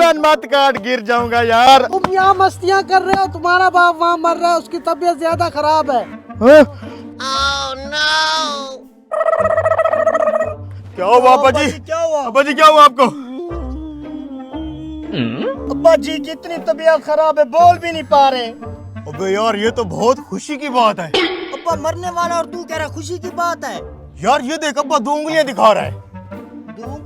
गर्दन मत काट, गिर जाऊंगा यार। तुम यहाँ मस्तियाँ कर रहे हो, तुम्हारा बाप वहाँ मर रहा है, उसकी तबीयत ज्यादा खराब है। क्या हुआ अब्बा जी? क्या हुआ अब्बा जी क्या हुआ आपको? अब्बा जी की इतनी तबीयत खराब है, बोल भी नहीं पा रहे। अबे यार ये तो बहुत खुशी की बात है। अब्बा मरने वाला और तू कह रहा खुशी की बात है। यार ये देख अब्बा 2 उंगलियां दिखा रहा है।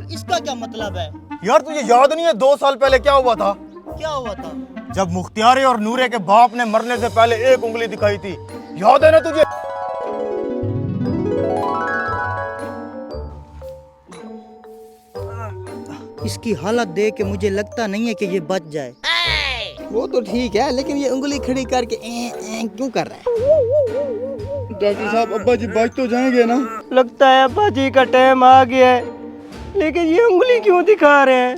इसका क्या मतलब है? यार तुझे याद नहीं है 2 साल पहले क्या हुआ था? क्या हुआ था? जब मुख्तियारे और नूरे के बाप ने मरने से पहले 1 उंगली दिखाई थी, याद है ना तुझे? इसकी हालत देख के मुझे लगता नहीं है कि ये बच जाए। वो तो ठीक है, लेकिन ये उंगली खड़ी करके क्यों कर रहा है? डॉक्टर साहब अब्बा जी बच तो जाएंगे ना? लगता है अब्बा जी का टाइम आ गया है, लेकिन ये उंगली क्यों दिखा रहे हैं?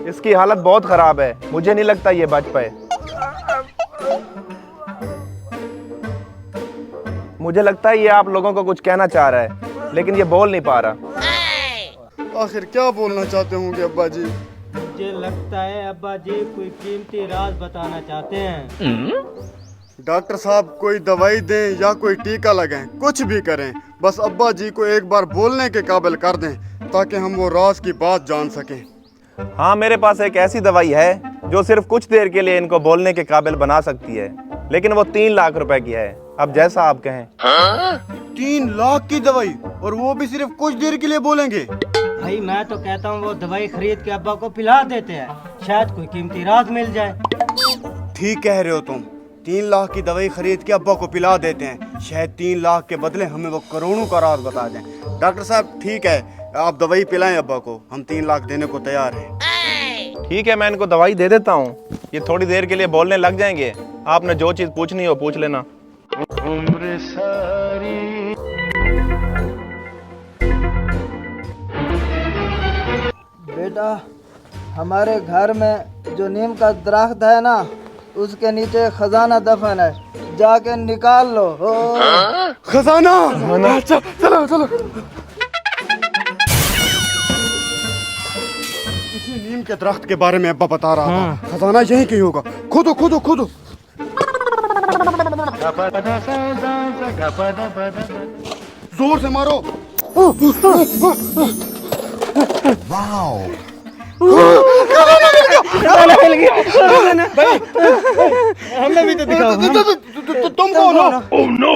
इसकी हालत बहुत खराब है, मुझे नहीं लगता ये बच पाए। मुझे लगता है ये आप लोगों को कुछ कहना चाह रहा है, लेकिन ये बोल नहीं पा रहा। आखिर क्या बोलना चाहते होंगे अब्बा जी? मुझे लगता है अब्बा जी कोई कीमती राज बताना चाहते हैं। डॉक्टर साहब कोई दवाई दें या कोई टीका लगाएं, कुछ भी करें, बस अब्बा जी को एक बार बोलने के काबिल कर दें ताकि हम वो राज की बात जान सकें। हाँ, मेरे पास एक ऐसी दवाई है जो सिर्फ कुछ देर के लिए इनको बोलने के काबिल बना सकती है, लेकिन वो 3 लाख रुपए की है। अब जैसा आप कहें। 3 लाख की दवाई, और वो भी सिर्फ कुछ देर के लिए बोलेंगे? भाई मैं तो कहता हूँ वो दवाई खरीद के अब्बा को पिला देते हैं, शायद कोई कीमती राज मिल जाए। ठीक कह रहे हो तुम, 3 लाख की दवाई खरीद के अब्बा को पिला देते हैं, शायद 3 लाख के बदले हमें वो करोड़ों का राज बता दें। डॉक्टर साहब ठीक है, आप दवाई पिलाएं अब्बा को, हम 3 लाख देने को तैयार हैं। ठीक है, मैं इनको दवाई दे देता हूँ, ये थोड़ी देर के लिए बोलने लग जाएंगे। आपने जो चीज पूछनी हो पूछ लेना। उम्र सारी बेटा, हमारे घर में जो नीम का दरख्त है ना, उसके नीचे खजाना दफन है, जाके निकाल लो। खजाना? अच्छा चलो चलो। इसी नीम के दरख्त के बारे में अब्बा बता रहा था, खजाना यहीं कहीं होगा। खोदो खोदो खोदो। जोर से मारो। हमें भी तो दिखाओ। तुम कौन हो?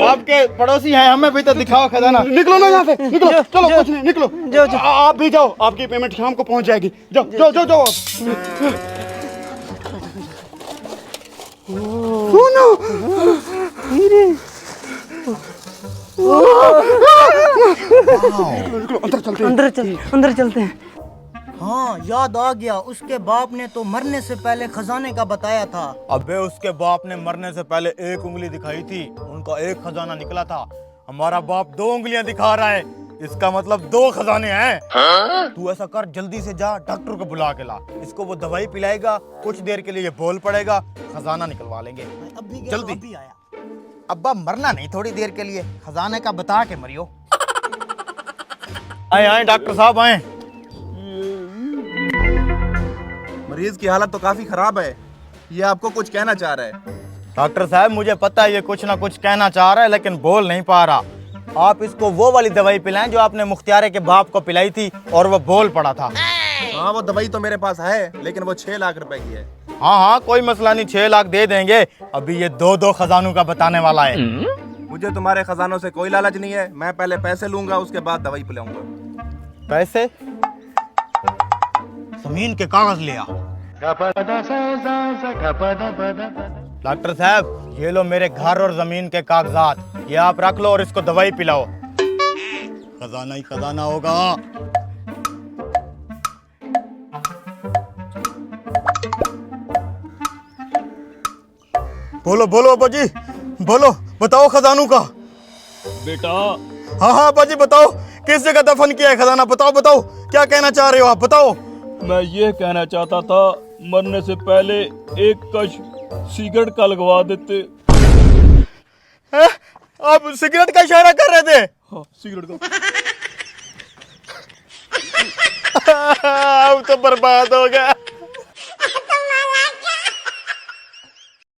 आपके पड़ोसी हैं, हमें भी तो दिखाओ खजाना। निकलो ना यहाँ से, निकलो। चलो कुछ नहीं, निकलो। आप भी जाओ, आपकी पेमेंट शाम को पहुंच जाएगी। जाओ जाओ जाओ जाओ। सुनो, अंदर चलते हैं। हाँ याद आ गया, उसके बाप ने तो मरने से पहले खजाने का बताया था। अबे उसके बाप ने मरने से पहले 1 उंगली दिखाई थी, उनका 1 खजाना निकला था। हमारा बाप 2 उंगलियां दिखा रहा है, इसका मतलब 2 खजाने हैं। तू ऐसा कर, जल्दी से जा डॉक्टर को बुला के ला, इसको वो दवाई पिलाएगा, कुछ देर के लिए ये बोल पड़ेगा, खजाना निकलवा लेंगे। जल्दी। अभी आया। अब्बा मरना नहीं, थोड़ी देर के लिए खजाने का बता के मरियो। आए आए डॉक्टर साहब आए। मरीज की हालत तो काफी खराब है, ये आपको कुछ कहना चाह रहा है। डॉक्टर साहब मुझे पता है ये कुछ ना कुछ कहना चाह रहा है, लेकिन बोल नहीं पा रहा। आप इसको वो वाली दवाई पिलाएं जो आपने मुख्तियारे के बाप को पिलाई थी और वो बोल पड़ा था। हाँ, वो दवाई तो मेरे पास है, लेकिन वो 6 लाख रुपए की है। हाँ हाँ कोई मसला नहीं, 6 लाख दे देंगे। अभी ये 2 खजानों का बताने वाला है। मुझे तुम्हारे खजानों से कोई लालच नहीं है, मैं पहले पैसे लूंगा, उसके बाद दवाई पिलाऊंगा। पैसे? जमीन के कागज ले आ। डॉक्टर साहब ये लो मेरे घर और जमीन के कागजात, ये आप रख लो और इसको दवाई पिलाओ। खजाना ही खजाना होगा। बोलो बोलो अब्बा जी, बोलो, बताओ खजानों का। बेटा, हाँ हाँ अब्बा जी बताओ, किस जगह दफन किया है खजाना? बताओ बताओ, क्या कहना चाह रहे हो आप, बताओ। मैं ये कहना चाहता था मरने से पहले एक कश सिगरेट का लगवा देते। हैं? आप सिगरेट का इशारा कर रहे थे? हाँ, सिगरेट का। तो बर्बाद होगा।